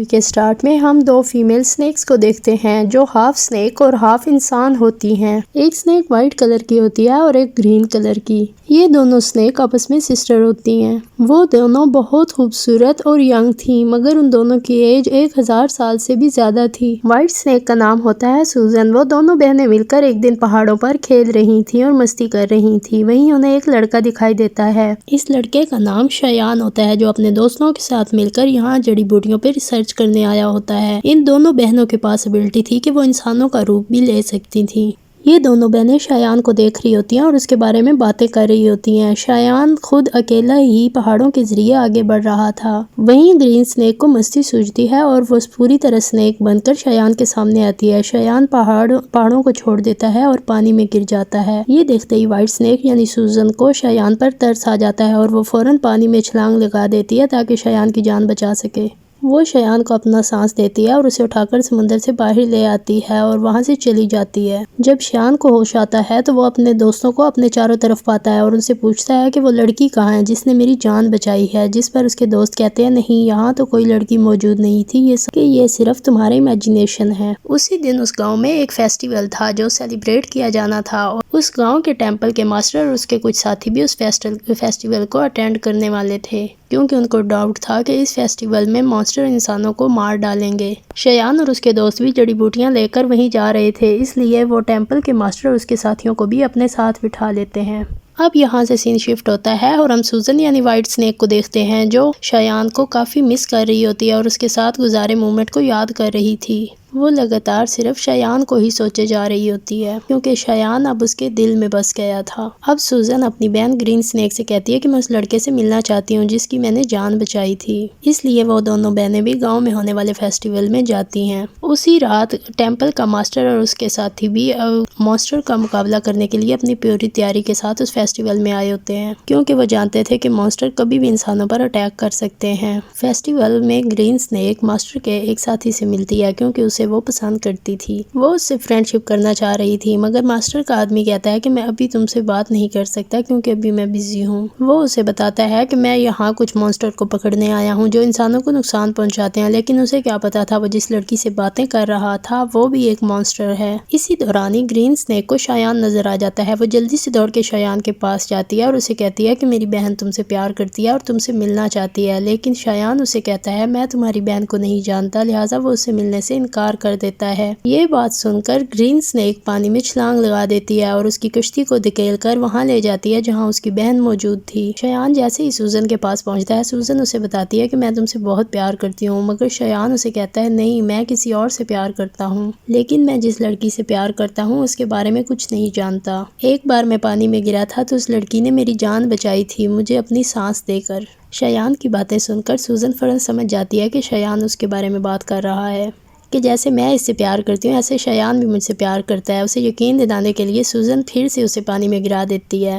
کے سٹارٹ میں ہم دو فیمیل سنیکس کو دیکھتے ہیں جو ہاف سنیک اور ہاف انسان ہوتی ہیں۔ ایک سنیک وائٹ کلر کی ہوتی ہے اور ایک گرین کلر کی۔ یہ دونوں سنیک آپس میں سسٹر ہوتی ہیں۔ وہ دونوں بہت خوبصورت اور ینگ تھیں مگر ان دونوں کی ایج 1000 سال سے بھی زیادہ تھی۔ وائٹ سنیک کا نام ہوتا ہے سوزن۔ وہ دونوں بہنیں مل کر ایک دن پہاڑوں پر کھیل رہی تھیں اور مستی کر رہی تھیں۔ وہیں انہیں ایک لڑکا دکھائی دیتا ہے۔ اس لڑکے کا نام شیان ہوتا ہے جو اپنے دوستوں کے ساتھ مل کر یہاں جڑی بوٹیوں پہ ریسرچ کرنے آیا ہوتا ہے۔ ان دونوں بہنوں کے پاس ایبلٹی تھی کہ وہ انسانوں کا روپ بھی لے سکتی تھیں۔ یہ دونوں بہنیں شیان کو دیکھ رہی ہوتی ہیں اور اس کے بارے میں باتیں کر رہی ہوتی ہیں۔ شیان خود اکیلا ہی پہاڑوں کے ذریعے آگے بڑھ رہا تھا۔ وہیں گرین سنیک کو مستی سوجتی ہے اور وہ پوری طرح سنیک بن کر شیان کے سامنے آتی ہے۔ شیان پہاڑوں کو چھوڑ دیتا ہے اور پانی میں گر جاتا ہے۔ یہ دیکھتے ہی وائٹ سنیک یعنی سوزن کو شیان پر ترس آ جاتا ہے اور وہ فوراً پانی میں چھلانگ لگا دیتی ہے تاکہ شیان کی جان بچا سکے۔ وہ شیان کو اپنا سانس دیتی ہے اور اسے اٹھا کر سمندر سے باہر لے آتی ہے اور وہاں سے چلی جاتی ہے۔ جب شیان کو ہوش آتا ہے تو وہ اپنے دوستوں کو اپنے چاروں طرف پاتا ہے اور ان سے پوچھتا ہے کہ وہ لڑکی کہاں ہے جس نے میری جان بچائی ہے، جس پر اس کے دوست کہتے ہیں نہیں، یہاں تو کوئی لڑکی موجود نہیں تھی، یہ صرف تمہارا امیجینیشن ہے۔ اسی دن اس گاؤں میں ایک فیسٹیول تھا جو سیلیبریٹ کیا جانا تھا اور اس گاؤں کے ٹیمپل کے ماسٹر اور اس کے کچھ ساتھی بھی اس فیسٹیول کو اٹینڈ کرنے والے تھے کیونکہ ان کو ڈاؤٹ تھا کہ اس فیسٹیول میں مانسٹر انسانوں کو مار ڈالیں گے۔ شیان اور اس کے دوست بھی جڑی بوٹیاں لے کر وہیں جا رہے تھے، اس لیے وہ ٹیمپل کے ماسٹر اور اس کے ساتھیوں کو بھی اپنے ساتھ بٹھا لیتے ہیں۔ اب یہاں سے سین شفٹ ہوتا ہے اور ہم سوزن یعنی وائٹ سنیک کو دیکھتے ہیں جو شیان کو کافی مس کر رہی ہوتی ہے اور اس کے ساتھ گزارے مومنٹ کو یاد کر رہی تھی۔ وہ لگاتار صرف شیان کو ہی سوچے جا رہی ہوتی ہے کیونکہ شیان اب اس کے دل میں بس گیا تھا۔ اب سوزن اپنی بہن گرین سنیک سے کہتی ہے کہ میں اس لڑکے سے ملنا چاہتی ہوں جس کی میں نے جان بچائی تھی۔ اس لیے وہ دونوں بہنیں بھی گاؤں میں ہونے والے فیسٹیول میں جاتی ہیں۔ اسی رات ٹیمپل کا ماسٹر اور اس کے ساتھی بھی مانسٹر کا مقابلہ کرنے کے لیے اپنی پوری تیاری کے ساتھ اس فیسٹیول میں آئے ہوتے ہیں کیونکہ وہ جانتے تھے کہ مانسٹر کبھی بھی انسانوں پر اٹیک کر سکتے ہیں۔ فیسٹیول میں گرین سنیک ماسٹر کے ایک ساتھی سے ملتی ہے کیونکہ اسے وہ پسند کرتی تھی۔ وہ اس سے فرینڈ شپ کرنا چاہ رہی تھی مگر ماسٹر کا آدمی کہتا ہے کہ میں ابھی تم سے بات نہیں کر سکتا کیونکہ ابھی میں بزی ہوں۔ وہ اسے بتاتا ہے کہ میں یہاں کچھ مانسٹر کو پکڑنے آیا ہوں جو انسانوں کو نقصان پہنچاتے ہیں، لیکن اسے کیا پتا تھا وہ جس لڑکی سے باتیں کر رہا تھا وہ بھی ایک مانسٹر ہے۔ اسی دوران ہی گرین سنیک کو شیان نظر آ جاتا ہے۔ وہ جلدی سے دوڑ کے شیان کے پاس جاتی ہے اور اسے کہتی ہے کہ میری بہن تم سے پیار کرتی ہے اور تم سے ملنا چاہتی ہے، لیکن شیان اسے کہتا ہے میں تمہاری بہن کو نہیں جانتا، لہٰذا وہ اسے ملنے سے انکار کر دیتا ہے۔ یہ بات سن کر گرین سنیک پانی میں چھلانگ لگا دیتی ہے اور اس کی کشتی کو دھکیل کر وہاں لے جاتی ہے جہاں اس کی بہن موجود تھی۔ شیان جیسے ہی سوزن کے پاس پہنچتا ہے، سوزن اسے بتاتی ہے کہ میں تم سے بہت پیار کرتی ہوں مگر شیان اسے کہتا ہے نہیں، میں کسی اور سے پیار کرتا ہوں، لیکن میں جس لڑکی سے پیار کرتا ہوں اس کے بارے میں کچھ نہیں جانتا۔ ایک بار میں پانی میں گرا تھا تو اس لڑکی نے میری جان بچائی تھی مجھے اپنی سانس دے کر۔ شیان کی باتیں سن کر سوزن فوراً سمجھ جاتی ہے کہ شیان اس کے بارے میں بات کر رہا ہے کہ جیسے میں اس سے پیار کرتی ہوں ایسے شیان بھی مجھ سے پیار کرتا ہے۔ اسے یقین دلانے کے لیے سوزن پھر سے اسے پانی میں گرا دیتی ہے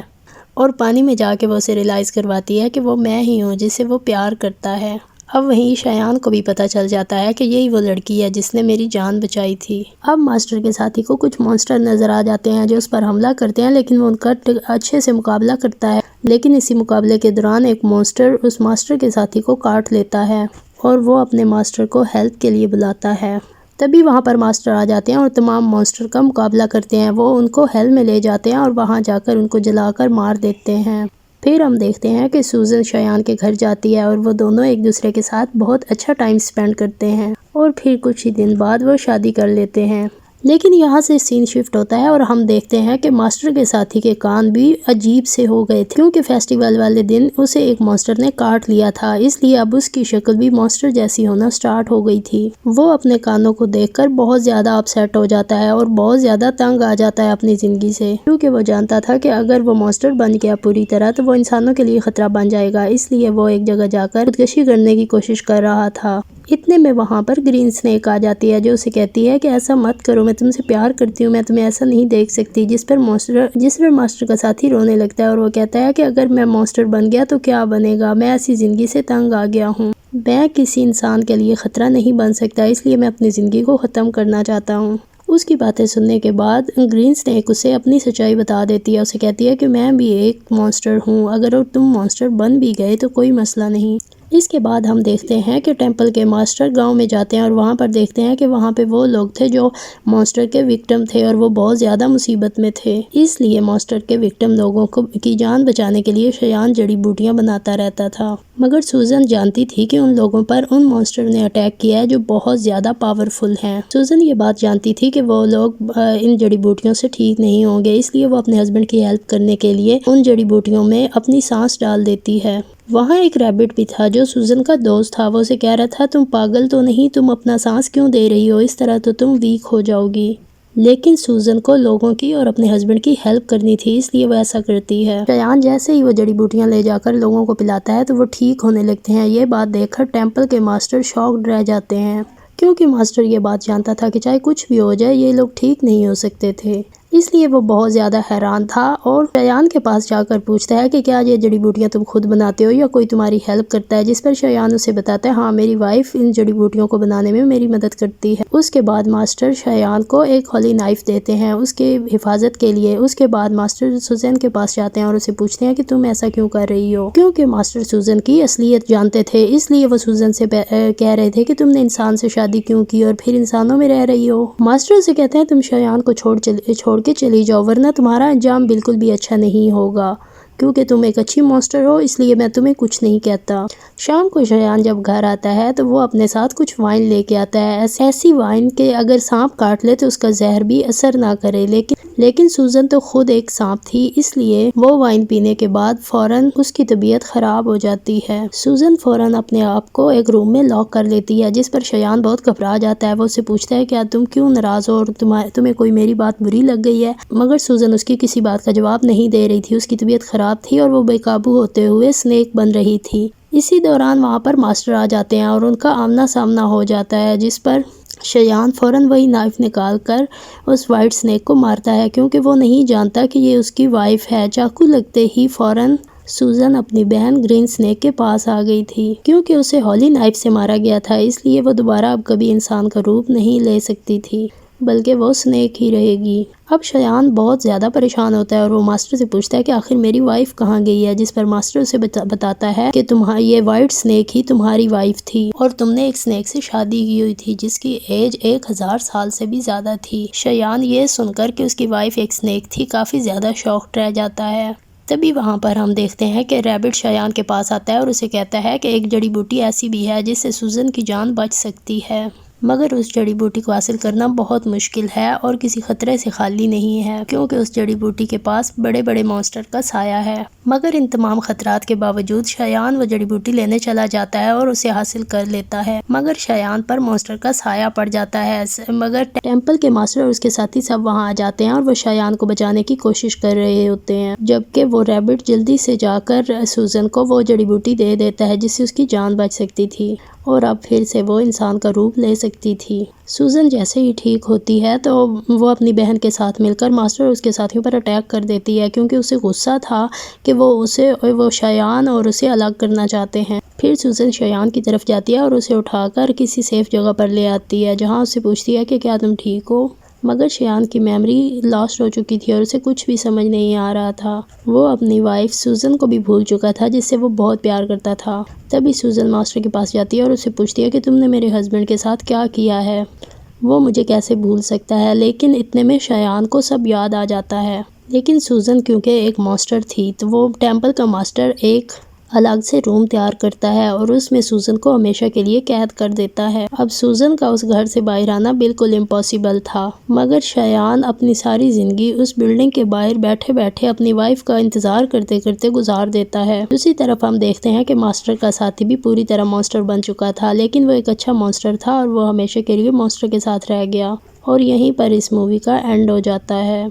اور پانی میں جا کے وہ اسے ریلائز کرواتی ہے کہ وہ میں ہی ہوں جسے وہ پیار کرتا ہے۔ اب وہیں شیان کو بھی پتہ چل جاتا ہے کہ یہی وہ لڑکی ہے جس نے میری جان بچائی تھی۔ اب ماسٹر کے ساتھی کو کچھ مانسٹر نظر آ جاتے ہیں جو اس پر حملہ کرتے ہیں لیکن وہ ان کا اچھے سے مقابلہ کرتا ہے، لیکن اسی مقابلے کے دوران ایک مانسٹر اس ماسٹر کے ساتھی کو کاٹ لیتا ہے اور وہ اپنے ماسٹر کو ہیلپ کے لیے بلاتا ہے۔ تبھی وہاں پر ماسٹر آ جاتے ہیں اور تمام مانسٹر کا مقابلہ کرتے ہیں۔ وہ ان کو ہیل میں لے جاتے ہیں اور وہاں جا کر ان کو جلا کر مار دیتے ہیں۔ پھر ہم دیکھتے ہیں کہ سوزن شیان کے گھر جاتی ہے اور وہ دونوں ایک دوسرے کے ساتھ بہت اچھا ٹائم سپینڈ کرتے ہیں اور پھر کچھ ہی دن بعد وہ شادی کر لیتے ہیں۔ لیکن یہاں سے سین شفٹ ہوتا ہے اور ہم دیکھتے ہیں کہ ماسٹر کے ساتھی کے کان بھی عجیب سے ہو گئے تھے کیونکہ فیسٹیول والے دن اسے ایک مانسٹر نے کاٹ لیا تھا، اس لیے اب اس کی شکل بھی مانسٹر جیسی ہونا سٹارٹ ہو گئی تھی۔ وہ اپنے کانوں کو دیکھ کر بہت زیادہ اپسیٹ ہو جاتا ہے اور بہت زیادہ تنگ آ جاتا ہے اپنی زندگی سے کیونکہ وہ جانتا تھا کہ اگر وہ مانسٹر بن گیا پوری طرح تو وہ انسانوں کے لیے خطرہ بن جائے گا، اس لیے وہ ایک جگہ جا کر خودکشی کرنے کی کوشش کر رہا تھا۔ اتنے میں وہاں پر گرین سنیک آ جاتی ہے جو اسے کہتی ہے کہ ایسا مت کرو، میں تم سے پیار کرتی ہوں، میں تمہیں ایسا نہیں دیکھ سکتی، جس پر ماسٹر کا ساتھی رونے لگتا ہے اور وہ کہتا ہے کہ اگر میں مانسٹر بن گیا تو کیا بنے گا، میں ایسی زندگی سے تنگ آ گیا ہوں، میں کسی انسان کے لیے خطرہ نہیں بن سکتا، اس لیے میں اپنی زندگی کو ختم کرنا چاہتا ہوں۔ اس کی باتیں سننے کے بعد گرین سنیک اسے اپنی سچائی بتا دیتی ہے، اسے کہتی ہے کہ میں بھی ایک مانسٹر ہوں، اگر تم مانسٹر بن بھی گئے تو کوئی مسئلہ نہیں، اس کے بعد ہم دیکھتے ہیں کہ ٹیمپل کے ماسٹر گاؤں میں جاتے ہیں اور وہاں پر دیکھتے ہیں کہ وہاں پہ وہ لوگ تھے جو مانسٹر کے وکٹم تھے اور وہ بہت زیادہ مصیبت میں تھے۔ اس لیے مانسٹر کے وکٹم لوگوں کی جان بچانے کے لیے شیان جڑی بوٹیاں بناتا رہتا تھا، مگر سوزن جانتی تھی کہ ان لوگوں پر ان مانسٹر نے اٹیک کیا ہے جو بہت زیادہ پاورفل ہیں۔ سوزن یہ بات جانتی تھی کہ وہ لوگ ان جڑی بوٹیوں سے ٹھیک نہیں ہوں گے، اس لیے وہ اپنے ہسبینڈ کی ہیلپ کرنے کے لیے ان جڑی بوٹیوں میں اپنی سانس ڈال دیتی ہے۔ وہاں ایک ریبٹ بھی تھا جو سوزن کا دوست تھا، وہ اسے کہہ رہا تھا تم پاگل تو نہیں، تم اپنا سانس کیوں دے رہی ہو، اس طرح تو تم ویک ہو جاؤ گی۔ لیکن سوزن کو لوگوں کی اور اپنے ہسبینڈ کی ہیلپ کرنی تھی، اس لیے وہ ایسا کرتی ہے۔ شیان جیسے ہی وہ جڑی بوٹیاں لے جا کر لوگوں کو پلاتا ہے تو وہ ٹھیک ہونے لگتے ہیں۔ یہ بات دیکھ کر ٹیمپل کے ماسٹر شاکڈ رہ جاتے ہیں، کیونکہ ماسٹر یہ بات جانتا تھا کہ چاہے کچھ بھی ہو جائے یہ لوگ ٹھیک نہیں ہو سکتے تھے، اس لیے وہ بہت زیادہ حیران تھا اور شیان کے پاس جا کر پوچھتا ہے کہ کیا یہ جڑی بوٹیاں تم خود بناتے ہو یا کوئی تمہاری ہیلپ کرتا ہے، جس پر شیان اسے بتاتا ہے ہاں میری وائف ان جڑی بوٹیوں کو بنانے میں میری مدد کرتی ہے۔ اس کے بعد ماسٹر شیان کو ایک ہولی نائف دیتے ہیں اس کے حفاظت کے لیے۔ اس کے بعد ماسٹر سوزن کے پاس جاتے ہیں اور اسے پوچھتے ہیں کہ تم ایسا کیوں کر رہی ہو، کیونکہ ماسٹر سوزن کی اصلیت جانتے تھے، اس لیے وہ سوزن سے کہہ رہے تھے کہ تم نے انسان سے شادی کیوں کی اور پھر انسانوں میں رہ رہی ہو۔ ماسٹر سے کہتے ہیں تم شیان کو چھوڑ کے چلی جاؤ ورنہ تمہارا انجام بالکل بھی اچھا نہیں ہوگا، کیونکہ تم ایک اچھی ماسٹر ہو، اس لیے میں تمہیں کچھ نہیں کہتا۔ شام کو شیان جب گھر آتا ہے تو وہ اپنے ساتھ کچھ وائن لے کے آتا ہے، ایسی وائن کہ اگر سانپ کاٹ لے تو اس کا زہر بھی اثر نہ کرے، لیکن سوزن تو خود ایک سانپ تھی، اس لیے وہ وائن پینے کے بعد فوراً اس کی طبیعت خراب ہو جاتی ہے۔ سوزن فوراً اپنے آپ کو ایک روم میں لاک کر لیتی ہے، جس پر شیان بہت گھبرا جاتا ہے۔ وہ اسے پوچھتا ہے کیا تم کیوں ناراض ہو اور تمہیں کوئی میری بات بری لگ گئی ہے، مگر سوزن اس کی کسی بات کا جواب نہیں دے رہی تھی، اس کی طبیعت خراب تھی اور وہ بے قابو ہوتے ہوئے سنیک بن رہی تھی۔ اسی دوران وہاں پر ماسٹر آ جاتے ہیں اور ان کا آمنا سامنا ہو جاتا ہے، جس پر شیان فوراً وہی نائف نکال کر اس وائٹ سنیک کو مارتا ہے، کیونکہ وہ نہیں جانتا کہ یہ اس کی وائف ہے۔ چاقو لگتے ہی فوراً سوزن اپنی بہن گرین سنیک کے پاس آ گئی تھی، کیونکہ اسے ہولی نائف سے مارا گیا تھا، اس لیے وہ دوبارہ اب کبھی انسان کا روپ نہیں لے سکتی تھی، بلکہ وہ سنیک ہی رہے گی۔ اب شیان بہت زیادہ پریشان ہوتا ہے اور وہ ماسٹر سے پوچھتا ہے کہ آخر میری وائف کہاں گئی ہے، جس پر ماسٹر اسے بتاتا ہے کہ یہ وائٹ سنیک ہی تمہاری وائف تھی اور تم نے ایک سنیک سے شادی کی ہوئی تھی جس کی ایج 1000 سال سے بھی زیادہ تھی۔ شیان یہ سن کر کہ اس کی وائف ایک سنیک تھی کافی زیادہ شاکڈ رہ جاتا ہے۔ تبھی وہاں پر ہم دیکھتے ہیں کہ ریبٹ شیان کے پاس آتا ہے اور اسے کہتا ہے کہ ایک جڑی بوٹی ایسی بھی ہے جس سے سوزن کی جان بچ سکتی ہے، مگر اس جڑی بوٹی کو حاصل کرنا بہت مشکل ہے اور کسی خطرے سے خالی نہیں ہے، کیونکہ اس جڑی بوٹی کے پاس بڑے بڑے مانسٹر کا سایہ ہے۔ مگر ان تمام خطرات کے باوجود شیان وہ جڑی بوٹی لینے چلا جاتا ہے اور اسے حاصل کر لیتا ہے، مگر شیان پر مانسٹر کا سایہ پڑ جاتا ہے۔ مگر ٹیمپل کے ماسٹر اور اس کے ساتھی سب وہاں آ جاتے ہیں اور وہ شیان کو بچانے کی کوشش کر رہے ہوتے ہیں، جبکہ وہ ریبٹ جلدی سے جا کر سوزن کو وہ جڑی بوٹی دے دیتا ہے جس سے اس کی جان بچ سکتی تھی اور اب پھر سے وہ انسان کا روپ لے سکتی تھی۔ سوزن جیسے ہی ٹھیک ہوتی ہے تو وہ اپنی بہن کے ساتھ مل کر ماسٹر اور اس کے ساتھیوں پر اٹیک کر دیتی ہے، کیونکہ اسے غصہ تھا کہ وہ شیان اور اسے الگ کرنا چاہتے ہیں۔ پھر سوزن شیان کی طرف جاتی ہے اور اسے اٹھا کر کسی سیف جگہ پر لے آتی ہے، جہاں اسے پوچھتی ہے کہ کیا تم ٹھیک ہو، مگر شیان کی میموری لاسٹ ہو چکی تھی اور اسے کچھ بھی سمجھ نہیں آ رہا تھا۔ وہ اپنی وائف سوزن کو بھی بھول چکا تھا جس سے وہ بہت پیار کرتا تھا۔ تبھی سوزن ماسٹر کے پاس جاتی ہے اور اسے پوچھتی ہے کہ تم نے میرے ہسبینڈ کے ساتھ کیا کیا ہے، وہ مجھے کیسے بھول سکتا ہے، لیکن اتنے میں شیان کو سب یاد آ جاتا ہے۔ لیکن سوزن کیونکہ ایک ماسٹر تھی تو وہ ٹیمپل کا ماسٹر ایک الگ سے روم تیار کرتا ہے اور اس میں سوزن کو ہمیشہ کے لیے قید کر دیتا ہے۔ اب سوزن کا اس گھر سے باہر آنا بالکل امپاسبل تھا، مگر شیان اپنی ساری زندگی اس بلڈنگ کے باہر بیٹھے بیٹھے اپنی وائف کا انتظار کرتے کرتے گزار دیتا ہے۔ دوسری طرف ہم دیکھتے ہیں کہ ماسٹر کا ساتھی بھی پوری طرح مانسٹر بن چکا تھا، لیکن وہ ایک اچھا مانسٹر تھا اور وہ ہمیشہ کے لیے مانسٹر کے ساتھ رہ گیا، اور یہیں پر اس مووی کا اینڈ ہو جاتا ہے۔